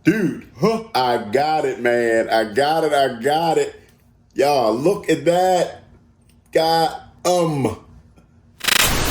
Dude, I got it, man. I got it. Y'all, look at that.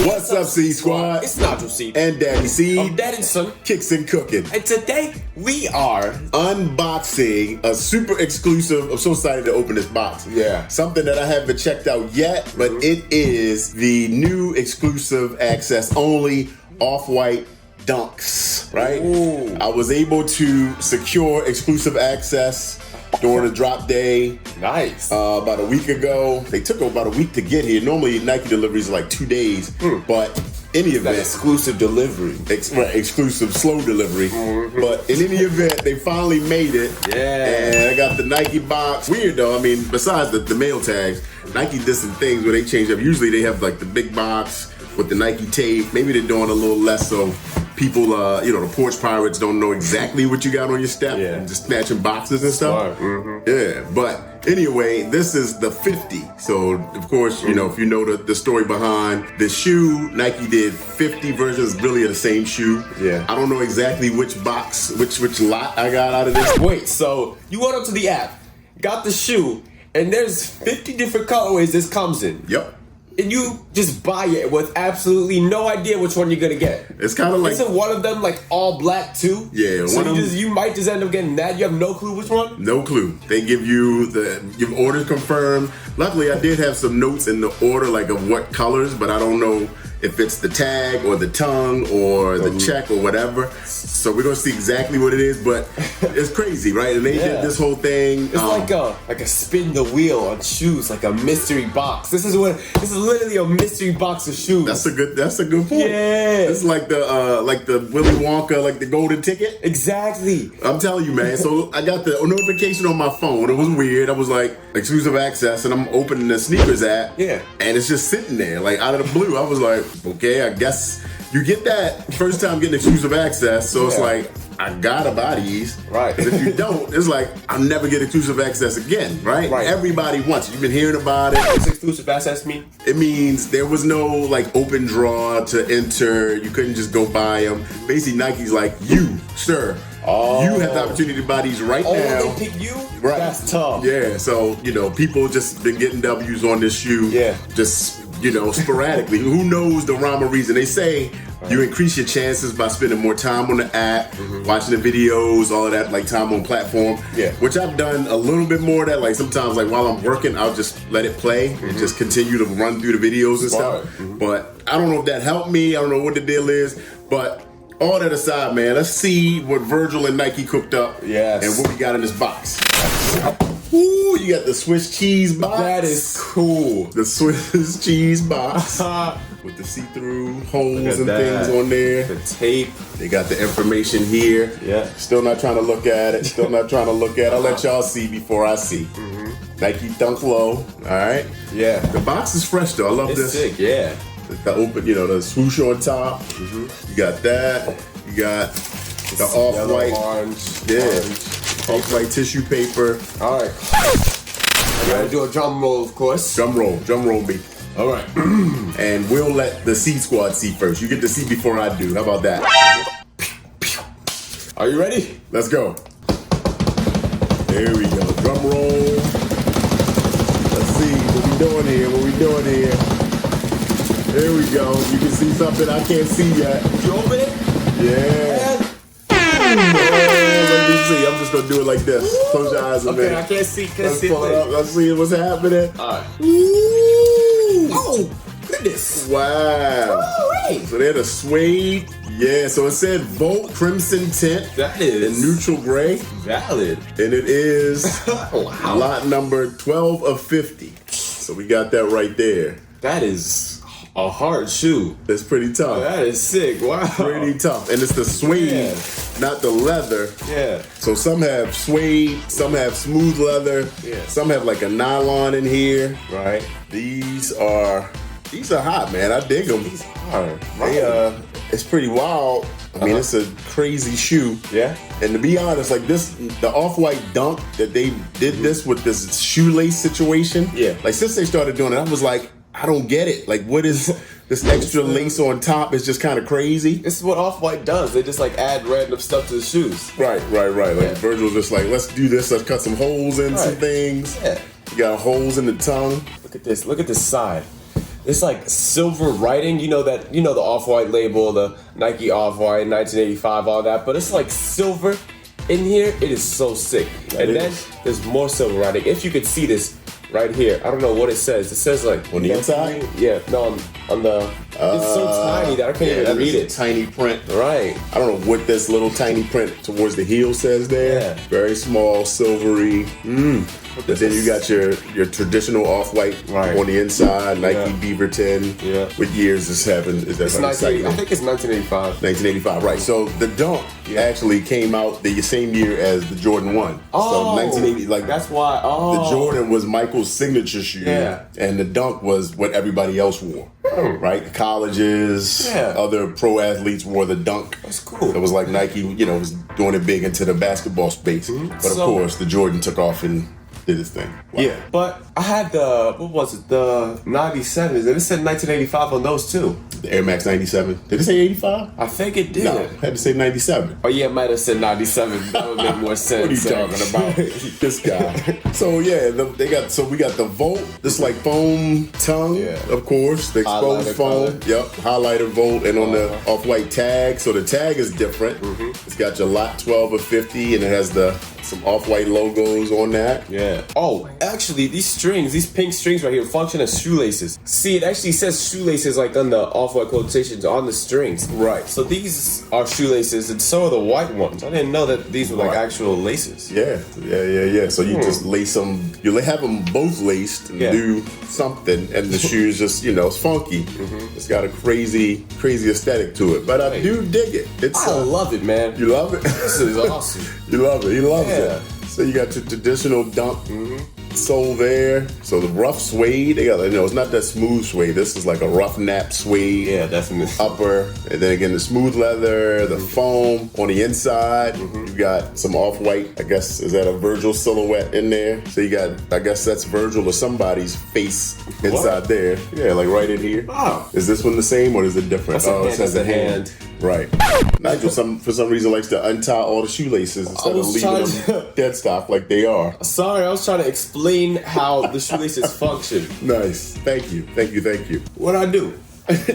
What's up, C Squad? It's Nigel C. And Daddy C. Of Dad and Son. Kicks and Cooking. And today, we are unboxing a super exclusive. I'm so excited to open this box. Yeah. Something that I haven't checked out yet, but it is the new exclusive access only Off-White Dunks, right? Ooh. I was able to secure exclusive access during the drop day. Nice. About a week ago. They took about a week to get here. Normally Nike deliveries are like 2 days, but in any event, exclusive delivery. Exclusive slow delivery. But in any event, they finally made it. Yeah. And I got the Nike box. Weird though, I mean, besides the mail tags, Nike did some things where they change up. Usually they have like the big box with the Nike tape. Maybe they're doing a little less so people, the porch pirates don't know exactly what you got on your step. Yeah. And just snatching boxes and stuff. Yeah, but anyway, this is the 50. So, of course, you know, if you know the story behind the shoe, Nike did 50 versions really of the same shoe. Yeah. I don't know exactly which box, which lot I got out of this. Wait, so you went up to the app, got the shoe, and there's 50 different colorways this comes in. Yep. And you just buy it with absolutely no idea which one you're gonna get. It's kind of like... Isn't one of them like all black too? Yeah. So you might just end up getting that. You have no clue which one? No clue. They give you your orders confirmed. Luckily, I did have some notes in the order, like of what colors, but I don't know if it's the tag or the tongue or the check or whatever. So we're gonna see exactly what it is, but it's crazy, right? And they did this whole thing. It's like a spin the wheel on shoes, like a mystery box. This is literally a mystery box of shoes. That's a good point. Yeah. It's like the Willy Wonka, like the golden ticket. Exactly. I'm telling you, man. So I got the notification on my phone. It was weird. I was like, exclusive access, and I'm opening the sneakers app. Yeah. And it's just sitting there, like out of the blue. I was like, okay, I guess you get that first time getting exclusive access. So it's like, I gotta buy these. Right. But if you don't, it's like, I'll never get exclusive access again, right? Everybody wants it. You've been hearing about it. What's exclusive access mean? It means there was no like open draw to enter. You couldn't just go buy them. Basically, Nike's like, you, sir, you have the opportunity to buy these right now. Oh, they pick you? Right. That's tough. Yeah, so, people just been getting W's on this shoe. Yeah. Just, sporadically. Who knows the rhyme or reason? They say you increase your chances by spending more time on the app, watching the videos, all of that, like time on platform. Yeah. Which I've done a little bit more of that. Like sometimes, like while I'm working, I'll just let it play and just continue to run through the videos and stuff. But I don't know if that helped me. I don't know what the deal is. But all that aside, man, let's see what Virgil and Nike cooked up. Yes. And what we got in this box. Ooh, you got the Swiss cheese box. That is cool. The Swiss cheese box with the see-through holes and things on there. The tape. They got the information here. Yeah. Still not trying to look at it. I'll let y'all see before I see. Nike Dunk Low. All right. Yeah. The box is fresh though. I love this. It's sick. Yeah. The open, the swoosh on top. You got that. You got the off-white, off-white tissue paper. All right. I gotta do a drum roll, of course. Drum roll me. All right. And we'll let the C Squad see first. You get to see before I do. How about that? Are you ready? Let's go. There we go. Drum roll. Let's see what we doing here. There we go. You can see something I can't see yet. You open it? Yeah. Let me see. I'm just gonna do it like this. Close your eyes a minute. Okay, I can't see. Let's pull it up. Let's see what's happening. All right. Ooh. Oh, goodness. Wow. All right. So they're the suede. Yeah, so it said Volt Crimson Tint. That is. And neutral gray. Valid. And it is wow. lot number 12 of 50. So we got that right there. That is a hard shoe. It's pretty tough. Oh, that is sick. Wow. Pretty tough. And it's the suede, not the leather. Yeah. So some have suede, some have smooth leather. Yeah. Some have like a nylon in here. Right. These are hot, man. I dig them. These are. It's pretty wild. I mean, it's a crazy shoe. Yeah. And to be honest, like this, the Off-White Dunk that they did this with this shoelace situation. Yeah. Like since they started doing it, I was like, I don't get it. Like, what is this extra lace on top is just kind of crazy. This is what Off-White does. They just like add random stuff to the shoes. Right. Like Virgil's just like, let's do this. Let's cut some holes in some things. Yeah. You got holes in the tongue. Look at this. Look at this side. It's like silver writing. You know the Off-White label, the Nike Off-White, 1985, all that. But it's like silver in here. It is so sick. And then there's more silver writing. If you could see this right here, I don't know what it says. It says like on the inside. Yeah, no, on the. It's so tiny that I can't even read it. Tiny print. Right. I don't know what this little tiny print towards the heel says there. Yeah. Very small, silvery. But then you got your traditional Off-White on the inside, Nike Beaverton. Yeah. What years is that? It's 1980. I think it's 1985. 1985, right. So the Dunk actually came out the same year as the Jordan 1. So 1980, like that's why. The Jordan was Michael's signature shoe, and the Dunk was what everybody else wore. Right? The colleges, other pro athletes wore the Dunk. That's cool. It was like Nike, was doing it big into the basketball space. But of course, the Jordan took off and did his thing. Wow. Yeah, but I had the 97s, and it said 1985 on those too. The Air Max 97. Did it say 85? I think it did. No, it had to say 97. Oh yeah, it might have said 97. That would make more sense. What are you talking about? This guy. So yeah, we got the Volt, this like foam tongue, of course, the exposed foam. Yep, highlighter Volt, and on the Off-White tag. So the tag is different. It's got your lot 12 of 50, and it has some Off-White logos on that. Yeah. Oh, actually, these pink strings right here, function as shoelaces. See, it actually says shoelaces like on the Off-White quotations on the strings. Right. So these are shoelaces, and so are the white ones. I didn't know that these were like actual laces. Yeah. So you just lace them. You have them both laced and do something, and the shoes just it's funky. It's got a crazy aesthetic to it, but I do dig it. I love it, man. You love it? This is awesome. You love it. He loves it. So you got your traditional Dunk sole there. So the rough suede, they got it's not that smooth suede. This is like a rough nap suede. Yeah, definitely. Upper, and then again the smooth leather, the foam on the inside. You got some Off-White. I guess is that a Virgil silhouette in there? So you got, I guess that's Virgil or somebody's face inside there. Yeah, like right in here. Oh. Is this one the same or is it different? It says a hand. Right. Nigel, for some reason, likes to untie all the shoelaces instead of leaving them dead stock like they are. Sorry, I was trying to explain how the shoelaces function. Nice. Thank you. What'd I do?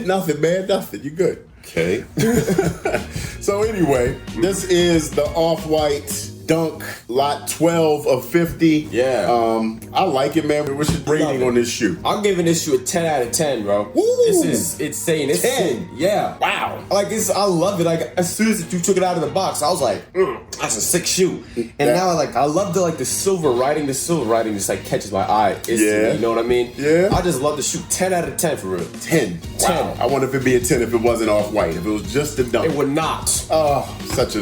Nothing, man. Nothing. You good. Okay. So anyway, this is the Off-White Dunk lot 12 of 50. Yeah. I like it, man. What's your rating on this shoe? I'm giving this shoe a 10 out of 10, bro. Woo! This is insane. It's 10. Yeah. Wow. Like I love it. Like as soon as you took it out of the box, I was like, that's a sick shoe. And now I love the silver writing. The silver writing just like catches my eye instantly. Yeah. You know what I mean? Yeah. I just love the shoe. 10 out of 10 for real. 10. Wow. I wonder if it'd be a 10 if it wasn't Off-White. If it was just the Dunk. It would not. Oh, such a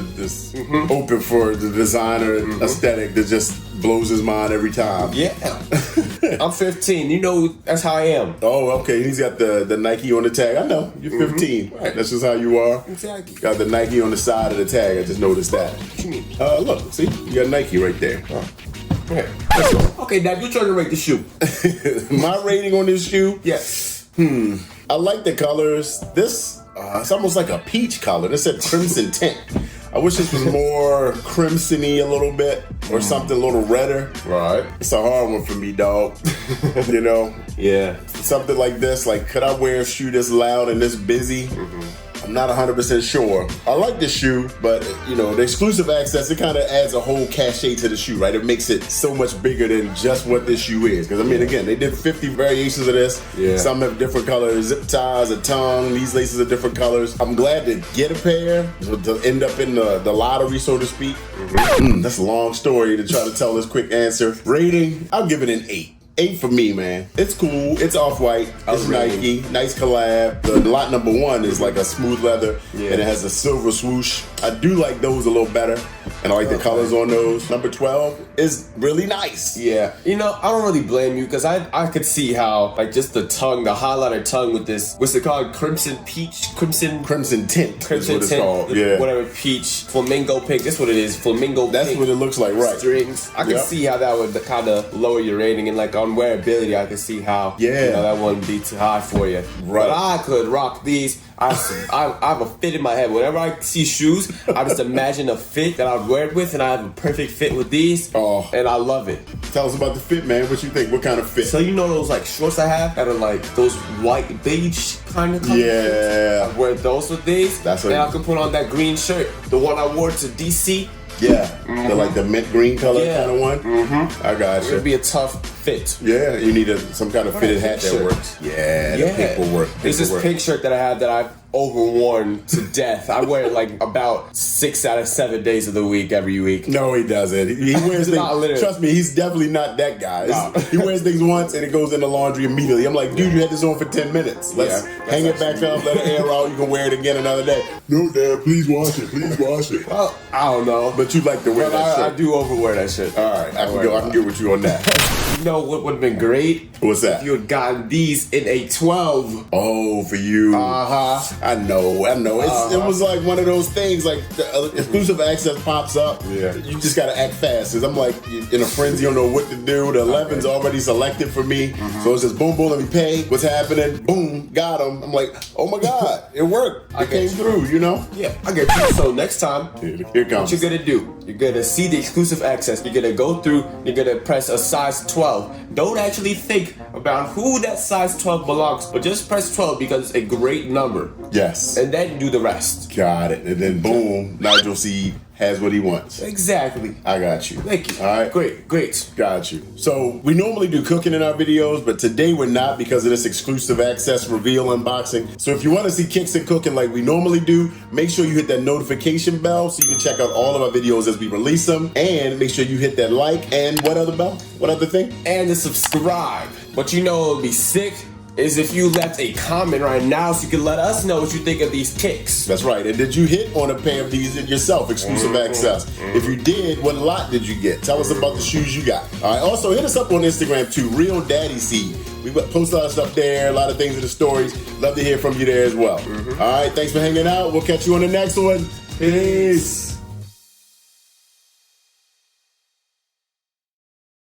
open for the designer aesthetic that just blows his mind every time. Yeah. I'm 15. You know that's how I am. Oh, okay. He's got the Nike on the tag. I know. You're 15. Right. That's just how you are. Exactly. Got the Nike on the side of the tag. I just noticed that. What you mean? Look, see? You got Nike right there. Okay, Dad, you're trying to rate the shoe. My rating on this shoe? Yes. I like the colors. This, it's almost like a peach color. This said crimson tint. I wish this was more crimson-y a little bit or something a little redder. Right. It's a hard one for me, dog. Yeah. Something like this, like could I wear a shoe this loud and this busy? I'm not 100% sure. I like the shoe, but the exclusive access, it kind of adds a whole cachet to the shoe, right? It makes it so much bigger than just what this shoe is. Because again, they did 50 variations of this. Yeah. Some have different colors, zip ties, a tongue. These laces are different colors. I'm glad to get a pair to end up in the lottery, so to speak. That's a long story to try to tell this quick answer. Rating, I'll give it an 8. 8 for me, man. It's cool. It's Off-White. It's Nike. Nice collab. The lot number 1 is like a smooth leather, and it has a silver swoosh. I do like those a little better. And I like the colors on those. Number 12 is really nice. Yeah. You know, I don't really blame you because I could see how, like, just the tongue, the highlighter tongue with this, what's it called? Crimson tint. Crimson tint Crimson is what it's tint, called. Yeah. Whatever, peach, flamingo pink. That's what it is. Flamingo That's pink. what it looks like, right. Strings. I can see how that would kind of lower your rating. And, like, on wearability, I can see how, you know, that wouldn't be too high for you. Right. But I could rock these. I have a fit in my head. Whenever I see shoes, I just imagine a fit that I'd wear it with, and I have a perfect fit with these. Oh. And I love it. Tell us about the fit, man. What you think? What kind of fit? So you know those like shorts I have that are like those white beige kind of colors? Yeah. I wear those with these. That's and I can put on that green shirt, the one I wore to DC. Yeah. The like the mint green color kind of one. Mm-hmm. I got you. It'd be a tough fit. Yeah, you need some kind of fitted hat that works. Yeah, the pink will work. There's this pink shirt that I have that I've overworn to death. I wear it like about 6 out of 7 days of the week every week. No, he doesn't. He wears things. Trust me, he's definitely not that guy. No. He wears things once and it goes in the laundry immediately. I'm like, dude, you had this on for 10 minutes. Let's hang it back up, let it air out. You can wear it again another day. No, Dad, please wash it. Please wash it. Well, I don't know, but you like to wear that shirt. I do overwear that shit. All right, I can get with you on that. You know what would have been great? What's that? If you had gotten these in a 12. Oh, for you. I know. It was like one of those things, like the exclusive access pops up. Yeah. You just gotta act fast. Cause I'm like in a frenzy, you don't know what to do. The 11's already selected for me. So it's just boom, boom, let me pay. What's happening? Boom, got him. I'm like, oh my God, it worked. It came through, you know? Yeah, I get you. So next time, here comes. What you're gonna do, you're gonna see the exclusive access. You're gonna go through, you're gonna press a size 12. Don't actually think about who that size 12 belongs, but just press 12 because it's a great number. Yes. And then do the rest. Got it. And then boom, Nigel C has what he wants. Exactly. I got you. Thank you. All right. Great. Got you. So we normally do cooking in our videos, but today we're not because of this exclusive access reveal unboxing. So if you want to see kicks and cooking like we normally do, make sure you hit that notification bell so you can check out all of our videos as we release them. And make sure you hit that like and what other bell? What other thing? And to subscribe. But you know it would be sick is if you left a comment right now so you can let us know what you think of these kicks. That's right. And did you hit on a pair of these yourself, exclusive access? If you did, what lot did you get? Tell us about the shoes you got. All right. Also, hit us up on Instagram too, Real Daddy Seed. We post a lot of stuff there, a lot of things in the stories. Love to hear from you there as well. All right. Thanks for hanging out. We'll catch you on the next one. Peace.